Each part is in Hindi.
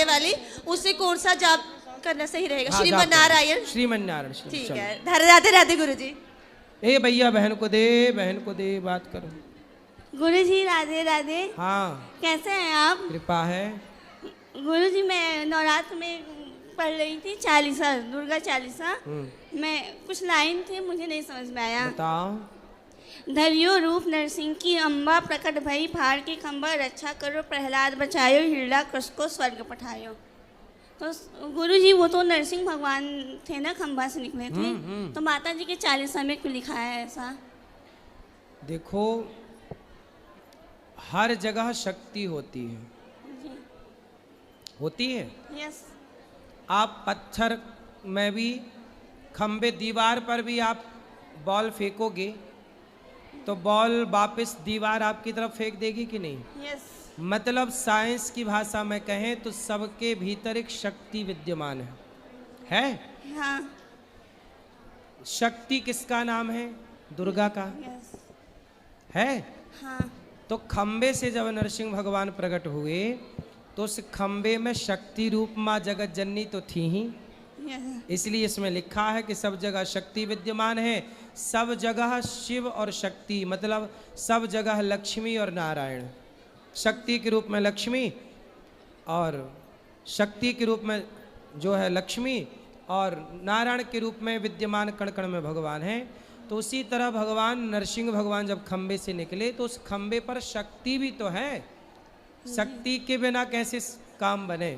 वाली, उससे कौन सा जाप करना सही रहेगा? हाँ, श्रीमन नारायण। श्रीमन नारायण। ठीक है, राधे राधे गुरु जी। ए भैया बहन को दे, बहन को दे, बात करो। गुरु जी राधे राधे। हाँ, कैसे हैं आप? कृपा है। गुरु जी मैं नवरात्र में पढ़ रही थी चालीसा, दुर्गा चालीसा। मैं कुछ लाइन थे, मुझे नहीं समझ में आया। बताओ। धरियो रूप नरसिंह की अम्बा, प्रकट भई फाड़ की खंबा, रक्षा करो प्रहलाद बचायो, हिरण्यकश को स्वर्ग पठायो। तो गुरु जी वो तो नरसिंह भगवान थे ना, खंबा से निकले थे। तो माता जी के चालीसा में क्यों लिखा है ऐसा? देखो, हर जगह शक्ति होती है। जी। होती है। यस। आप पत्थर में भी, खंबे, दीवार पर भी आप बॉल फेंकोगे तो बॉल वापस दीवार आपकी तरफ फेंक देगी कि नहीं? यस। मतलब साइंस की भाषा में कहें तो सबके भीतर एक शक्ति विद्यमान है? हाँ। शक्ति किसका नाम है? दुर्गा का। यस। है। हाँ। तो खंबे से जब नरसिंह भगवान प्रकट हुए तो उस खंबे में शक्ति रूप माँ जगत जननी तो थी ही, इसलिए इसमें लिखा है कि सब जगह शक्ति विद्यमान है। सब जगह शिव और शक्ति, मतलब सब जगह लक्ष्मी और नारायण। शक्ति के रूप में लक्ष्मी और शक्ति के रूप में जो है लक्ष्मी, और नारायण के रूप में विद्यमान कण कण में भगवान हैं। तो उसी तरह भगवान नरसिंह भगवान जब खंबे से निकले तो उस खंबे पर शक्ति भी तो है। शक्ति के बिना कैसे काम बने?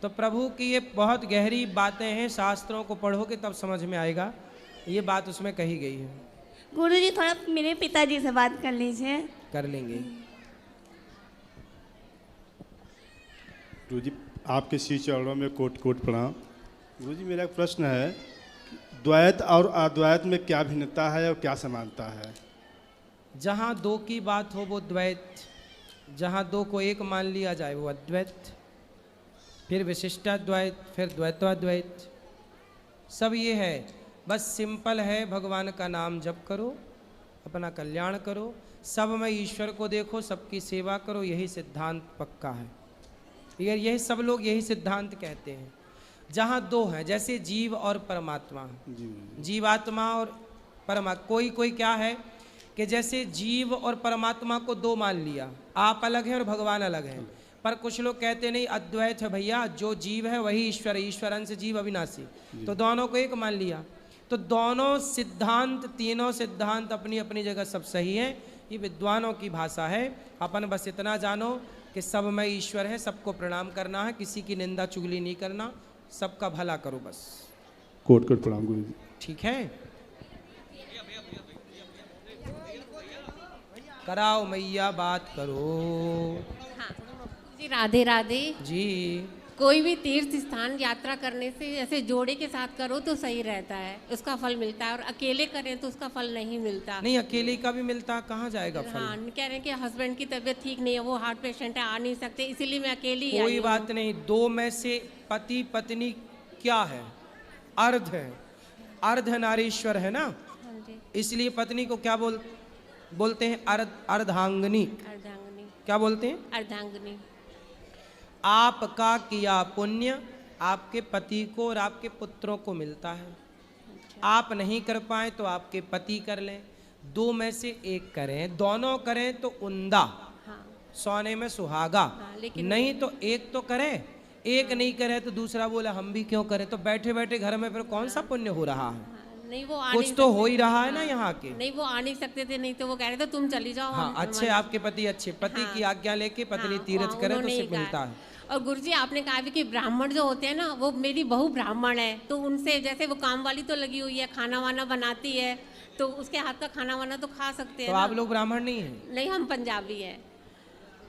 तो प्रभु की ये बहुत गहरी बातें हैं, शास्त्रों को पढ़ोगे तब समझ में आएगा। ये बात उसमें कही गई है। गुरुजी थोड़ा मेरे पिताजी से बात कर लीजिए। कर लेंगे। गुरुजी आपके श्री चरणों में कोट कोट प्रणाम। गुरुजी मेरा एक प्रश्न है, द्वैत और अद्वैत में क्या भिन्नता है और क्या समानता है? जहाँ दो की बात हो वो द्वैत, जहाँ दो को एक मान लिया जाए वो अद्वैत, फिर विशिष्टाद्वैत, फिर द्वैताद्वैत, सब ये है। बस सिंपल है, भगवान का नाम जप करो, अपना कल्याण करो, सब में ईश्वर को देखो, सबकी सेवा करो, यही सिद्धांत पक्का है। यही सब लोग यही सिद्धांत कहते हैं। जहाँ दो हैं, जैसे जीव और परमात्मा, जीवात्मा और परमात्मा, कोई क्या है कि जैसे जीव और परमात्मा को दो मान लिया, आप अलग हैं और भगवान अलग हैं। पर कुछ लोग कहते नहीं, अद्वैत है भैया, जो जीव है वही ईश्वर है, ईश्वर अंश जीव अविनाशी, तो दोनों को एक मान लिया। तो दोनों सिद्धांत, तीनों सिद्धांत अपनी अपनी जगह सब सही हैं। ये विद्वानों की भाषा है। अपन बस इतना जानो कि सब में ईश्वर है, सबको प्रणाम करना है, किसी की निंदा चुगली नहीं करना, सबका भला करो बस। कोट कोट प्रणाम गुरुजी। ठीक है, कराओ मैया, बात करो। हाँ जी, राधे राधे जी। कोई भी तीर्थ स्थान यात्रा करने से ऐसे जोड़े के साथ करो तो सही रहता है, उसका फल मिलता है, और अकेले करें तो उसका फल नहीं मिलता। नहीं, अकेले का भी मिलता, कहाँ जाएगा फल? हाँ, कह रहे हैं कि हस्बैंड की तबीयत ठीक नहीं है, वो हार्ट पेशेंट है, आ नहीं सकते, इसीलिए मैं अकेली आई हूँ। कोई बात नहीं, दो में से पति पत्नी क्या है? अर्ध है, अर्ध नारीश्वर है ना, इसलिए पत्नी को क्या बोलते हैं? अर्धांगिनी। अर्धांगिनी। क्या बोलते हैं? अर्धांगिनी। आपका किया पुण्य आपके पति को और आपके पुत्रों को मिलता है। आप नहीं कर पाए तो आपके पति कर लें, दो में से एक करें, दोनों करें तो उंदा, हाँ। सोने में सुहागा। हाँ, लेकिन नहीं तो एक तो करें, एक नहीं करे तो दूसरा बोला हम भी क्यों करें, तो बैठे बैठे घर में फिर कौन सा पुण्य हो रहा है? नहीं, वो आ कुछ नहीं तो हो ही रहा है ना यहाँ के। नहीं, वो आ नहीं सकते थे, नहीं तो वो कह रहे थे तुम चली जाओ। हाँ, अच्छे आपके पति अच्छे, पति की आज्ञा लेके पत्नी तीर्थ करे तो सिर्फ मिलता है। और गुरुजी आपने कहा भी कि ब्राह्मण जो होते हैं ना, वो मेरी बहू ब्राह्मण है, तो उनसे जैसे वो काम वाली तो लगी हुई है, खाना वाना बनाती है, तो उसके हाथ का खाना वाना तो खा सकते हैं। तो आप लोग ब्राह्मण नहीं है? नहीं, हम पंजाबी है।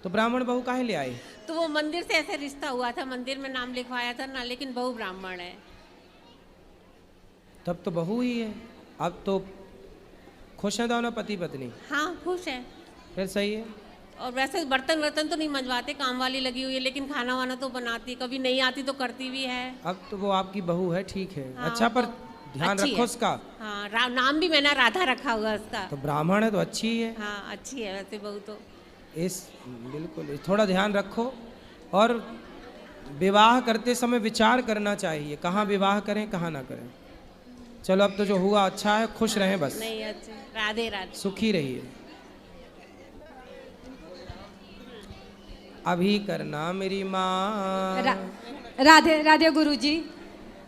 तो ब्राह्मण बहू काहे ले आए? तो वो मंदिर से ऐसे रिश्ता हुआ था, मंदिर में नाम लिखवाया था ना, लेकिन बहू ब्राह्मण है। तब तो बहू ही है। अब तो खुश हैं दोनों पति पत्नी? हाँ, खुश है। फिर सही है। और वैसे बर्तन वर्तन तो नहीं मंजवाते, काम वाली लगी हुई है, लेकिन खाना वाना तो बनाती, कभी नहीं आती तो करती भी है। अब तो वो आपकी बहू है, ठीक है। हाँ, अच्छा, पर ध्यान रखो उसका। हाँ, नाम भी मैंने राधा रखा हुआ उसका। तो ब्राह्मण है तो अच्छी ही है। हाँ, अच्छी है वैसे बहू तो। बिल्कुल थोड़ा ध्यान रखो। और विवाह करते समय विचार करना चाहिए, कहाँ विवाह करें कहाँ ना करें। चलो अब तो जो हुआ अच्छा है, खुश रहें बस, नहीं अच्छे, राधे राधे। सुखी रहिए। अभी करना मेरी माँ। राधे राधे गुरुजी।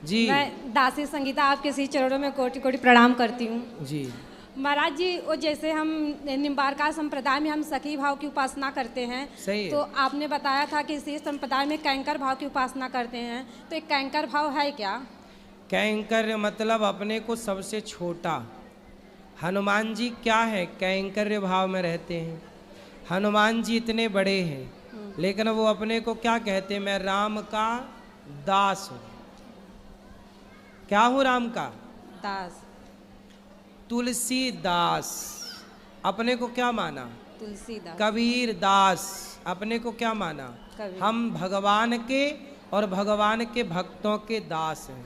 जी मैं दासी संगीता आपके श्री चरणों में कोटि कोटि प्रणाम करती हूँ। जी महाराज जी, वो जैसे हम निम्बारका संप्रदाय में हम सखी भाव की उपासना करते हैं, सही है। तो आपने बताया था कि इसी संप्रदाय में कैंकर भाव की उपासना करते हैं, तो एक कैंकर भाव है क्या? कैंकर्य मतलब अपने को सबसे छोटा। हनुमान जी क्या है, कैंकर्य भाव में रहते हैं। हनुमान जी इतने बड़े हैं, लेकिन वो अपने को क्या कहते हैं, मैं राम का दास हूँ। क्या हूँ राम का? दास। तुलसीदास अपने को क्या माना? तुलसीदास। कबीर दास अपने को क्या माना? कबीर। हम भगवान के और भगवान के भक्तों के दास हैं।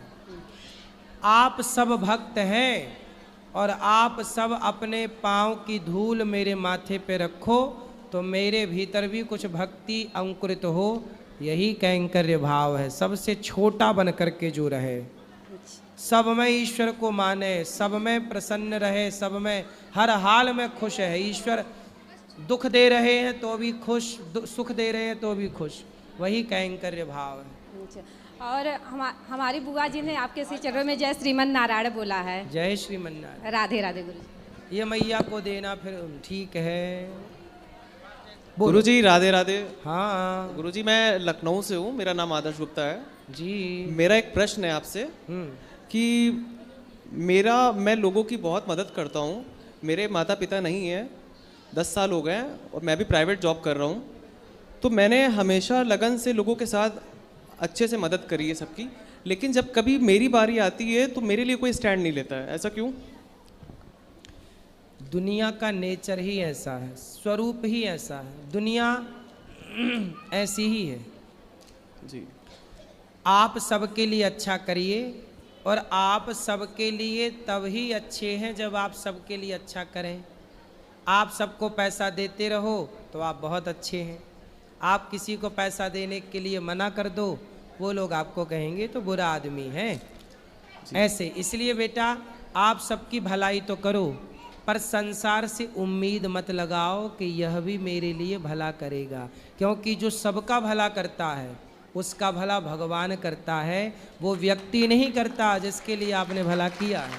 आप सब भक्त हैं और आप सब अपने पाँव की धूल मेरे माथे पे रखो तो मेरे भीतर भी कुछ भक्ति अंकुरित हो। यही कैंकर्य भाव है, सबसे छोटा बन करके जो रहे, सब में ईश्वर को माने, सब में प्रसन्न रहे, सब में हर हाल में खुश है। ईश्वर दुख दे रहे हैं तो भी खुश, सुख दे रहे हैं तो भी खुश, वही कैंकर्य भाव है। और हमारी बुआ जी ने आपके श्री चरणों में जय श्रीमन नारायण बोला है। जय श्रीमन नारायण। राधे राधे गुरु। ये मैया को देना फिर ठीक है। गुरुजी राधे राधे। हाँ गुरुजी मैं लखनऊ से हूँ, मेरा नाम आदर्श गुप्ता है जी। मेरा एक प्रश्न है आपसे कि मैं लोगों की बहुत मदद करता हूँ। मेरे माता पिता नहीं हैं, 10 साल हो गए हैं और मैं भी प्राइवेट जॉब कर रहा हूँ। तो मैंने हमेशा लगन से लोगों के साथ अच्छे से मदद करी है सबकी, लेकिन जब कभी मेरी बारी आती है तो मेरे लिए कोई स्टैंड नहीं लेता है। ऐसा क्यों? दुनिया का नेचर ही ऐसा है, स्वरूप ही ऐसा है, दुनिया ऐसी ही है जी। आप सबके लिए अच्छा करिए और आप सबके लिए तब ही अच्छे हैं जब आप सबके लिए अच्छा करें। आप सबको पैसा देते रहो तो आप बहुत अच्छे हैं। आप किसी को पैसा देने के लिए मना कर दो, वो लोग आपको कहेंगे तो बुरा आदमी है। ऐसे इसलिए बेटा आप सबकी भलाई तो करो, पर संसार से उम्मीद मत लगाओ कि यह भी मेरे लिए भला करेगा, क्योंकि जो सबका भला करता है उसका भला भगवान करता है, वो व्यक्ति नहीं करता जिसके लिए आपने भला किया है।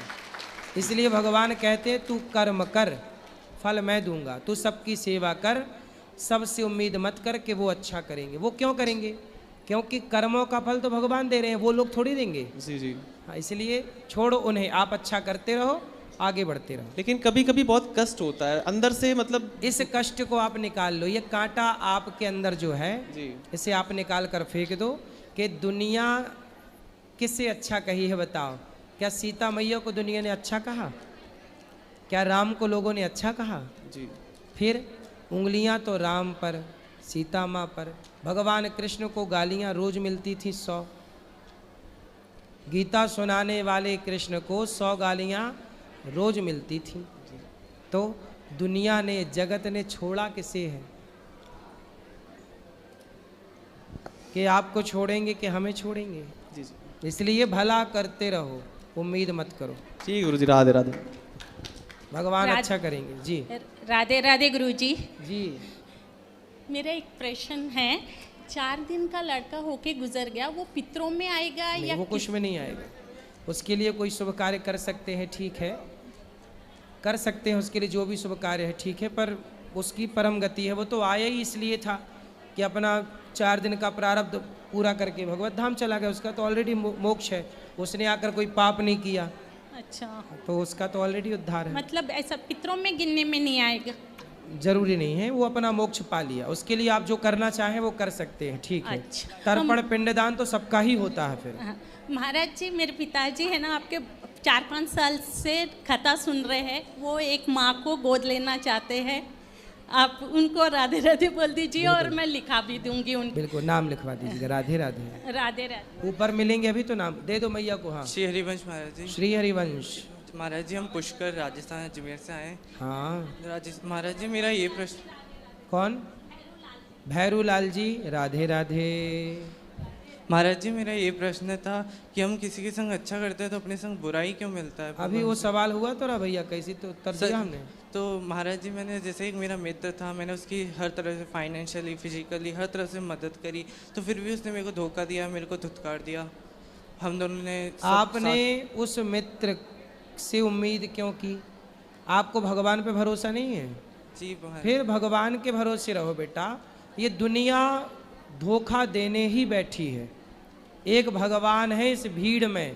इसलिए भगवान कहते हैं तू कर्म कर, फल मैं दूंगा। तू सबकी सेवा कर, सबसे उम्मीद मत कर कि वो अच्छा करेंगे। वो क्यों करेंगे? क्योंकि कर्मों का फल तो भगवान दे रहे हैं, वो लोग थोड़ी देंगे। जी जी। हाँ, इसलिए छोड़ो उन्हें, आप अच्छा करते रहो, आगे बढ़ते रहो। लेकिन कभी कभी बहुत कष्ट होता है अंदर से, मतलब इस कष्ट को आप निकाल लो। ये कांटा आपके अंदर जो है जी। इसे आप निकाल कर फेंक दो कि दुनिया किससे अच्छा कही है बताओ। क्या सीता मैया को दुनिया ने अच्छा कहा? क्या राम को लोगों ने अच्छा कहा? जी। फिर उंगलियां तो राम पर, सीता माँ पर। भगवान कृष्ण को गालियां रोज मिलती थी 100। गीता सुनाने वाले कृष्ण को 100 गालियां रोज मिलती थी। तो दुनिया ने, जगत ने छोड़ा किसे है? कि आपको छोड़ेंगे कि हमें छोड़ेंगे? जी जी। इसलिए भला करते रहो, उम्मीद मत करो। ठीक गुरुजी, राधे राधे। भगवान अच्छा करेंगे। जी राधे राधे गुरुजी। जी। मेरा एक प्रश्न है, 4 दिन का लड़का होके गुजर गया, वो पितरों में आएगा नहीं, या वो कुछ में नहीं आएगा। उसके लिए कोई शुभ कार्य कर सकते हैं, ठीक है, कर सकते हैं उसके लिए जो भी शुभ कार्य है, ठीक है, पर उसकी परम गति है। वो तो आया ही इसलिए था कि अपना 4 दिन का प्रारब्ध पूरा करके भगवत धाम चला गया। उसका तो ऑलरेडी मोक्ष है, उसने आकर कोई पाप नहीं किया। अच्छा, तो उसका तो ऑलरेडी उद्धार है। मतलब ऐसा पितरों में गिनने में नहीं आएगा? जरूरी नहीं है, वो अपना मोक्ष पा लिया। उसके लिए आप जो करना चाहें वो कर सकते हैं, ठीक है। अच्छा। तर्पण पिंडदान तो सबका ही होता है। फिर हाँ, महाराज जी मेरे पिताजी है ना, आपके 4-5 साल से कथा सुन रहे हैं, वो एक माँ को गोद लेना चाहते हैं। आप उनको राधे राधे बोल दीजिए और मैं लिखा भी दूंगी उनको। बिल्कुल, नाम लिखवा दीजिएगा। राधे राधे। राधे राधे। ऊपर मिलेंगे अभी तो नाम दे दो मैया को। हाँ, श्री हरिवंश महाराज जी। श्री हरिवंश महाराज जी हम पुष्कर राजस्थान अजमेर से आए हैं। हाँ, महाराज जी मेरा ये प्रश्न। कौन? भैरू लाल जी, राधे राधे। महाराज जी मेरा ये प्रश्न था कि हम किसी के संग अच्छा करते हैं तो अपने संग बुराई क्यों मिलता है? अभी वो सवाल हुआ तो रहा भैया, कैसी तो उत्तर दिया हमने। तो महाराज जी मैंने जैसे एक मेरा मित्र था, मैंने उसकी हर तरह से फाइनेंशियली फिजिकली हर तरह से मदद करी, तो फिर भी उसने मेरे को धोखा दिया, मेरे को धुतकार दिया। हम दोनों ने आपने उस मित्र से उम्मीद क्यों की? आपको भगवान पे भरोसा नहीं है? जी फिर भगवान के भरोसे रहो बेटा। ये दुनिया धोखा देने ही बैठी है। एक भगवान है इस भीड़ में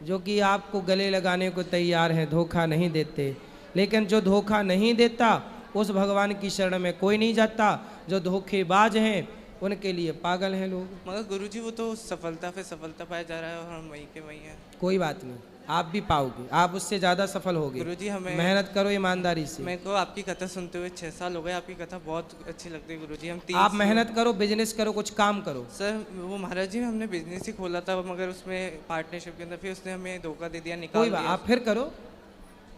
जो कि आपको गले लगाने को तैयार है, धोखा नहीं देते। लेकिन जो धोखा नहीं देता उस भगवान की शरण में कोई नहीं जाता। जो धोखेबाज हैं उनके लिए पागल हैं लोग। मगर गुरुजी वो तो सफलता पे सफलता पाया जा रहा है और हम वहीं के वहीं हैं। कोई बात नहीं, आप भी पाओगे, आप उससे ज़्यादा सफल होगे। गुरुजी हमें मेहनत करो ईमानदारी से। मेरे को आपकी कथा सुनते हुए 6 साल हो गए, आपकी कथा बहुत अच्छी लगती है गुरुजी। हम आप मेहनत करो, बिजनेस करो, कुछ काम करो। सर वो महाराज जी हमने बिजनेस ही खोला था, मगर उसमें पार्टनरशिप के अंदर फिर उसने हमें धोखा दे दिया, निकाल कोई बात, दिया। आप फिर करो,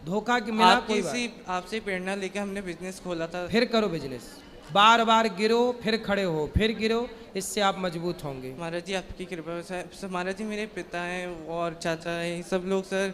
धोखा की मिला कोई बात। आपसे प्रेरणा लेके हमने बिजनेस खोला था। फिर करो बिजनेस, बार बार गिरो फिर खड़े हो, फिर गिरो, इससे आप मजबूत होंगे। महाराज जी आपकी कृपा से महाराज जी मेरे पिता हैं और चाचा हैं, सब लोग सर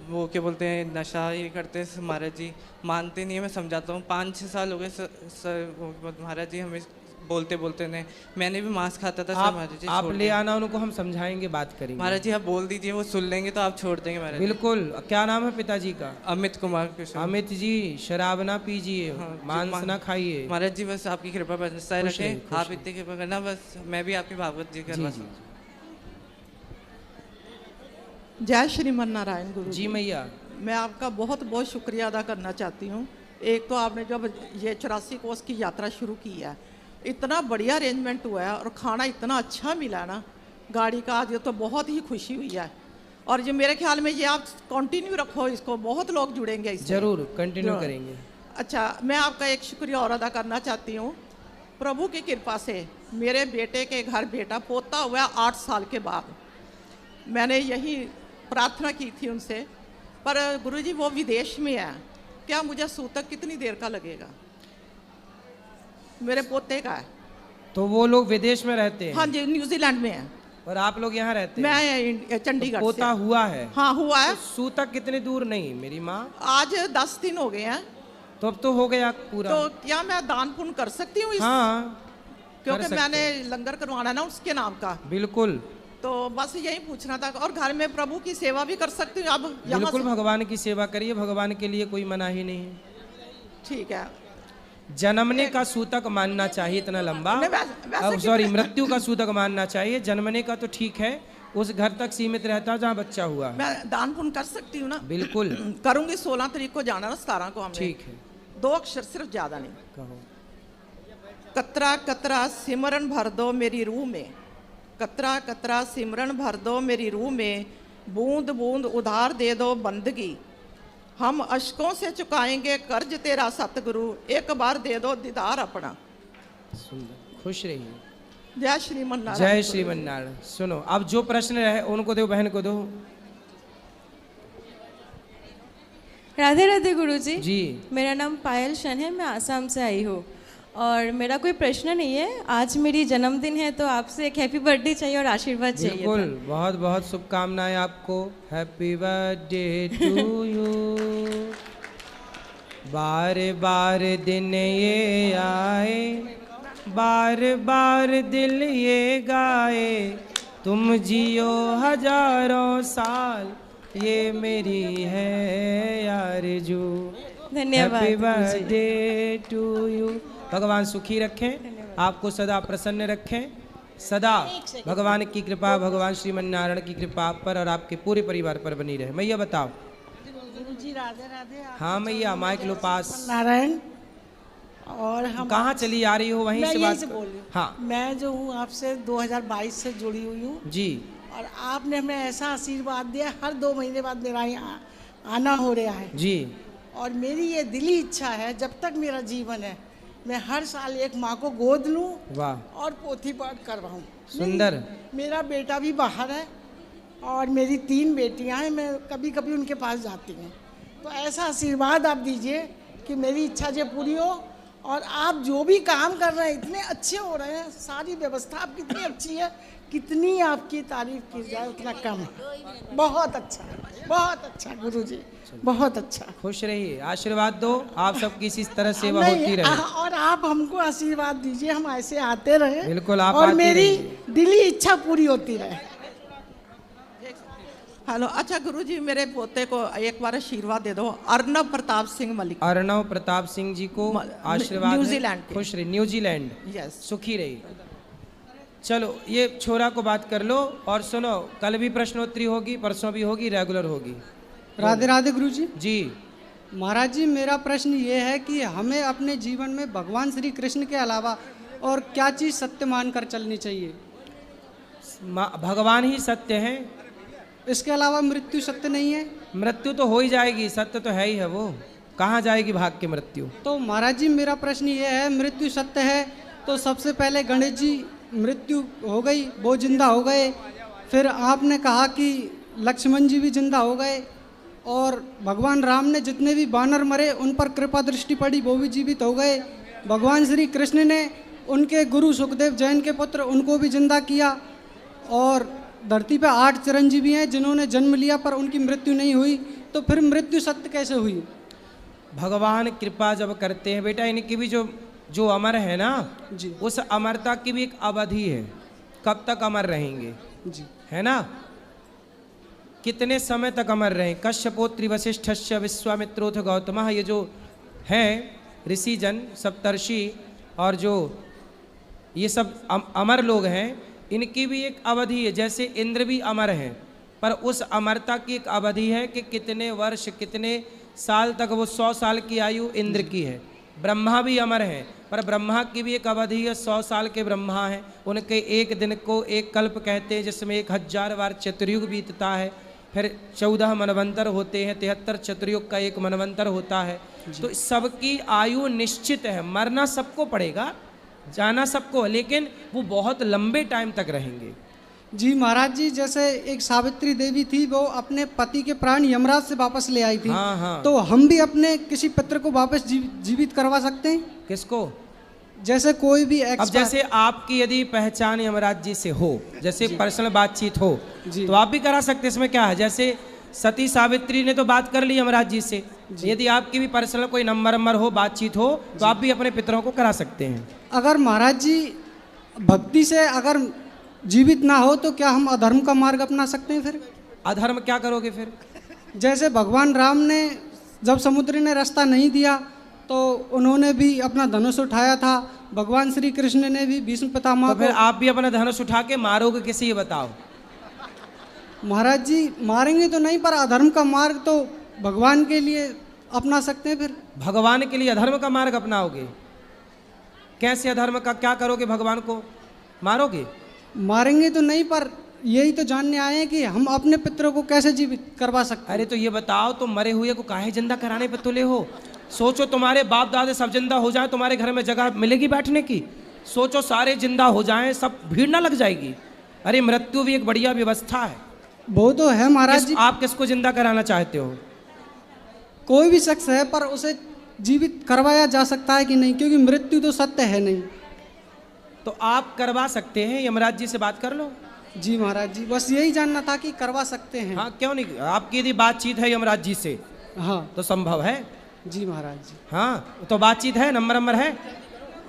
वो क्या बोलते हैं नशा ये करते हैं महाराज जी, मानते नहीं है। मैं समझाता हूँ 5-6 साल हो गए सर महाराज जी हमें बोलते बोलते ने, मैंने भी मांस खाता था सर महाराज जी। आप ले आना उनको, हम समझाएंगे, बात करेंगे। महाराज जी आप बोल दीजिए, वो सुन लेंगे तो आप छोड़ देंगे महाराज। बिल्कुल। क्या नाम है पिताजी का? अमित कुमार कृष्ण। अमित जी शराब ना पीजिए, मांस ना खाइए। महाराज जी बस आपकी कृपा बरसाए रखें, आप इतनी कृपा करना, बस मैं भी आपकी भागवत जी करवा। जय श्रीमन नारायण गुरु जी। मैया मैं आपका बहुत बहुत शुक्रिया अदा करना चाहती हूँ। एक तो आपने जब ये 84 कोस की यात्रा शुरू की है, इतना बढ़िया अरेंजमेंट हुआ है और खाना इतना अच्छा मिला ना गाड़ी का, आज ये तो बहुत ही खुशी हुई है। और ये मेरे ख्याल में ये आप कंटिन्यू रखो इसको, बहुत लोग जुड़ेंगे इससे। जरूर कंटिन्यू करेंगे। अच्छा, मैं आपका एक शुक्रिया और अदा करना चाहती हूँ। प्रभु की कृपा से मेरे बेटे के घर बेटा पोता हुआ 8 साल के बाद। मैंने यही प्रार्थना की थी उनसे, पर गुरुजी वो विदेश में है, क्या मुझे सूतक कितनी देर का लगेगा? मेरे पोते का है। तो वो लोग विदेश में रहते हैं? हाँ जी, न्यूजीलैंड में है। और आप लोग यहाँ रहते हैं? मैं चंडीगढ़। तो पोता हुआ है? हाँ हुआ है। तो सूतक कितने दूर नहीं मेरी माँ? आज 10 दिन हो गए हैं। तो अब तो हो गया पूरा। तो क्या मैं दान पुण्य कर सकती हूँ? हाँ, क्योंकि मैंने लंगर करवाना ना उसके नाम का। बिल्कुल। तो बस यही पूछना था। और घर में प्रभु की सेवा भी कर सकती हूँ। अब बिल्कुल भगवान की सेवा करिए, भगवान के लिए कोई मनाही नहीं है। ठीक है। जन्मने का सूतक मानना चाहिए इतना लंबा, सॉरी मृत्यु का सूतक मानना चाहिए। जन्मने का तो ठीक है, उस घर तक सीमित रहता है जहाँ बच्चा हुआ। मैं दान पुण्य कर सकती हूँ ना? बिल्कुल करूंगी। 16 तारीख को जाना ना, 17 को हमने। ठीक है। 2 अक्षर सिर्फ, ज्यादा नहीं। कहो। कतरा कतरा सिमरन भर दो मेरी रूह में, कतरा कतरा सिमरन भर दो मेरी रूह में, बूंद बूंद उधार दे दो बंदगी, हम अशकों से चुकाएंगे कर्ज तेरा सतगुरु, एक बार दे दो दीदार अपना। सुंदर, खुश रहिए। जय श्रीमन नारायण। जय श्रीमन नारायण। सुनो, अब जो प्रश्न रहे उनको दो, बहन को दो। राधे राधे गुरुजी। जी। मेरा नाम पायल शन है, मैं आसाम से आई हूँ और मेरा कोई प्रश्न नहीं है। आज मेरी जन्मदिन है तो आपसे एक हैप्पी बर्थडे चाहिए और आशीर्वाद चाहिए। बिल्कुल, बहुत बहुत शुभकामनाएं आपको। Happy birthday to you. बार बार दिन ये आए, बार बार दिल ये गाए, तुम जियो हजारों साल, ये मेरी है आरज़ू। धन्यवाद। Happy birthday to you. भगवान सुखी रखें, आपको सदा प्रसन्न रखें। सदा भगवान की कृपा, भगवान श्रीमन नारायण की कृपा आप पर और आपके पूरे परिवार पर बनी रहे। मैया बताओ। गुरुजी राधे राधे। हाँ मैया, माइक लो पास। नारायण। और हम कहाँ चली आ रही हो? वहीं से बात बोल रही हूँ। हाँ, मैं जो हूँ आपसे 2022 से जुड़ी हुई हूँ जी। और आपने हमें ऐसा आशीर्वाद दिया, हर 2 महीने बाद मेरा यहाँ आना हो रहा है जी। और मेरी ये दिली इच्छा है, जब तक मेरा जीवन है मैं हर साल एक माँ को गोद लूँ। वाह। और पोथी पाठ करवाऊँ। सुंदर। मेरा बेटा भी बाहर है और मेरी 3 बेटियाँ हैं, मैं कभी कभी उनके पास जाती हूँ। तो ऐसा आशीर्वाद आप दीजिए कि मेरी इच्छा जो पूरी हो। और आप जो भी काम कर रहे हैं इतने अच्छे हो रहे हैं, सारी व्यवस्था आपकी इतनी अच्छी है कितनी आपकी तारीफ की जाए उतना कम है। बहुत अच्छा गुरुजी, बहुत अच्छा। खुश रहिए, आशीर्वाद दो, आप सबकी इसी तरह सेवा नहीं, होती रहे। और आप हमको आशीर्वाद दीजिए, हम ऐसे आते रहे। बिल्कुल, आप और आते मेरी रहिए। दिली इच्छा पूरी होती रहे। हेलो, अच्छा गुरुजी मेरे पोते को एक बार आशीर्वाद दे दो। अर्नव प्रताप सिंह मलिक। अर्नव प्रताप सिंह जी को आशीर्वाद है। न्यूजीलैंड के। खुश रहिए, न्यूजीलैंड। यस। सुखी रहिए। चलो ये छोरा को बात कर लो। और सुनो, कल भी प्रश्नोत्तरी होगी, परसों भी होगी, रेगुलर होगी। राधे राधे गुरुजी। जी महाराज जी, मेरा प्रश्न ये है कि हमें अपने जीवन में भगवान श्री कृष्ण के अलावा और क्या चीज़ सत्य मानकर चलनी चाहिए? भगवान ही सत्य है, इसके अलावा मृत्यु सत्य नहीं है? मृत्यु तो हो ही जाएगी, सत्य तो है ही है। वो कहाँ जाएगी भाग के मृत्यु? तो महाराज जी मेरा प्रश्न ये है, मृत्यु सत्य है तो सबसे पहले गणेश जी मृत्यु हो गई, वो जिंदा हो गए। फिर आपने कहा कि लक्ष्मण जी भी जिंदा हो गए, और भगवान राम ने जितने भी वानर मरे उन पर कृपा दृष्टि पड़ी, वो भी जीवित हो गए। भगवान श्री कृष्ण ने उनके गुरु सुखदेव जैन के पुत्र, उनको भी जिंदा किया। और धरती पे 8 चिरंजीवी हैं जिन्होंने जन्म लिया पर उनकी मृत्यु नहीं हुई, तो फिर मृत्यु सत्य कैसे हुई? भगवान कृपा जब करते हैं बेटा, इनकी भी जो अमर है ना जी, उस अमरता की भी एक अवधि है। कब तक अमर रहेंगे जी, है ना? कितने समय तक अमर रहे? कश्यपोत्री वशिष्ठस्य विश्वामित्रोथ गौतमः, ये जो हैं ऋषि जन, सप्तर्षि और जो ये सब अमर लोग हैं, इनकी भी एक अवधि है। जैसे इंद्र भी अमर हैं, पर उस अमरता की एक अवधि है कि कितने वर्ष, कितने साल तक, वो 100 साल की आयु इंद्र की है। ब्रह्मा भी अमर हैं, पर ब्रह्मा की भी एक अवधि है, 100 साल के ब्रह्मा हैं। उनके एक दिन को एक कल्प कहते हैं, जिसमें 1000 बार चतुर्युग बीतता है। फिर 14 मनवंतर होते हैं, 73 चतुर्युग का एक मनवंतर होता है। तो सबकी आयु निश्चित है, मरना सबको पड़ेगा, जाना सबको, लेकिन वो बहुत लंबे टाइम तक रहेंगे। जी महाराज जी, जैसे एक सावित्री देवी थी, वो अपने पति के प्राण यमराज से वापस ले आई थी। हाँ हाँ। तो हम भी अपने किसी पुत्र को वापस जीवित करवा सकते हैं? किसको? जैसे कोई भी अब जैसे आपकी यदि पहचान यमराज जी से हो, जैसे पर्सनल बातचीत हो, तो आप भी करा सकते हैं, इसमें क्या है? जैसे सती सावित्री ने तो बात कर ली यमराज जी से, यदि आपकी भी पर्सनल कोई नंबर हो, बातचीत हो, तो आप भी अपने पितरों को करा सकते हैं। अगर महाराज जी भक्ति से अगर जीवित ना हो तो क्या हम अधर्म का मार्ग अपना सकते हैं? फिर अधर्म क्या करोगे फिर? जैसे भगवान राम ने जब समुद्र ने रास्ता नहीं दिया तो उन्होंने भी अपना धनुष उठाया था, भगवान श्री कृष्ण ने भी भीष्म पितामह तो फिर आप भी अपना धनुष उठा के मारोगे किसी? ये बताओ। महाराज जी मारेंगे तो नहीं, पर अधर्म का मार्ग तो भगवान के लिए अपना सकते हैं। फिर भगवान के लिए अधर्म का मार्ग अपनाओगे? कैसे अधर्म का? क्या करोगे? भगवान को मारोगे? मारेंगे तो नहीं, पर यही तो जानने आए हैं कि हम अपने पितरों को कैसे जीवित करवा सकते हैं। अरे तो ये बताओ, तो मरे हुए को काहे जिंदा कराने पे तुले हो? सोचो तुम्हारे बाप दादे सब जिंदा हो जाए, तुम्हारे घर में जगह मिलेगी बैठने की? सोचो सारे जिंदा हो जाएं, सब भीड़ ना लग जाएगी? अरे मृत्यु भी एक बढ़िया व्यवस्था है। वो तो है महाराज जी। आप किसको जिंदा कराना चाहते हो? कोई भी शख्स है, पर उसे जीवित करवाया जा सकता है कि नहीं? क्योंकि मृत्यु तो सत्य है नहीं। तो आप करवा सकते हैं, यमराज जी से बात कर लो। जी महाराज जी, बस यही जानना था कि करवा सकते हैं। हाँ क्यों नहीं? आपकी यदि बातचीत है यमराज जी से, हाँ तो संभव है। जी महाराज जी। हाँ तो बातचीत है, नंबर है?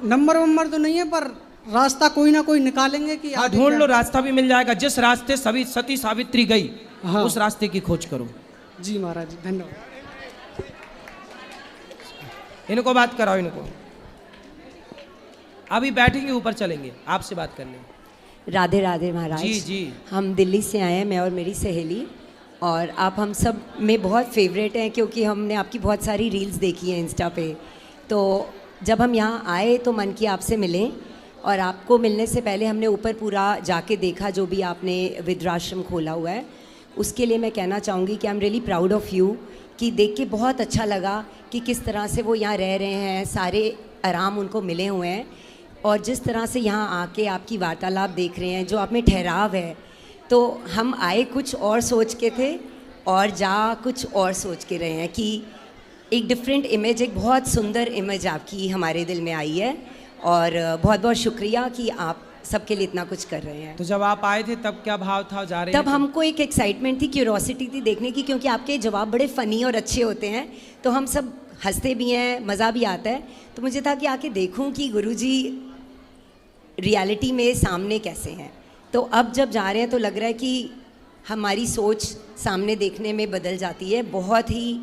नंबर तो नहीं है, पर रास्ता कोई ना कोई निकालेंगे कि हाँ ढूंढ लो, रास्ता भी मिल जाएगा। जिस रास्ते सती सावित्री गई, हाँ, उस रास्ते की खोज करो। जी महाराज जी, धन्यवाद। इनको बात कराओ, इनको अभी बैठेंगे, ऊपर चलेंगे आपसे बात करने। राधे राधे महाराज। जी जी। हम दिल्ली से आए हैं, मैं और मेरी सहेली, और आप हम सब में बहुत फेवरेट हैं क्योंकि हमने आपकी बहुत सारी रील्स देखी हैं इंस्टा पे। तो जब हम यहाँ आए तो मन किया आपसे मिलें, और आपको मिलने से पहले हमने ऊपर पूरा जाके देखा जो भी आपने वृद्धाश्रम खोला हुआ है। उसके लिए मैं कहना चाहूँगी कि I am really proud of you, कि देख के बहुत अच्छा लगा कि किस तरह से वो यहाँ रह रहे हैं, सारे आराम उनको मिले हुए हैं, और जिस तरह से यहाँ आके आपकी वार्तालाप देख रहे हैं, जो आप में ठहराव है। तो हम आए कुछ और सोच के थे और जा कुछ और सोच के रहे हैं कि एक डिफरेंट इमेज, एक बहुत सुंदर इमेज आपकी हमारे दिल में आई है। और बहुत बहुत शुक्रिया कि आप सबके लिए इतना कुछ कर रहे हैं। तो जब आप आए थे तब क्या भाव था, जा रहे तब हमको एक एक्साइटमेंट थी, क्यूरोसिटी थी देखने की, क्योंकि आपके जवाब बड़े फ़नी और अच्छे होते हैं, तो हम सब हंसते भी हैं, मज़ा भी आता है। तो मुझे था कि आके देखूं कि गुरुजी रियलिटी में सामने कैसे हैं। तो अब जब जा रहे हैं तो लग रहा है कि हमारी सोच सामने देखने में बदल जाती है। बहुत ही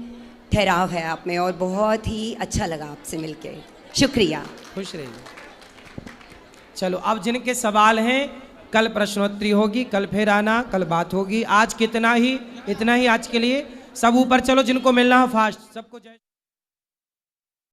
ठहराव है आप में और बहुत ही अच्छा लगा आपसे मिलके। शुक्रिया। खुश रहिए। चलो अब जिनके सवाल हैं कल प्रश्नोत्तरी होगी, कल फिर आना, कल बात होगी। आज इतना ही आज के लिए। सब ऊपर चलो, जिनको मिलना हो फास्ट। सबको जय।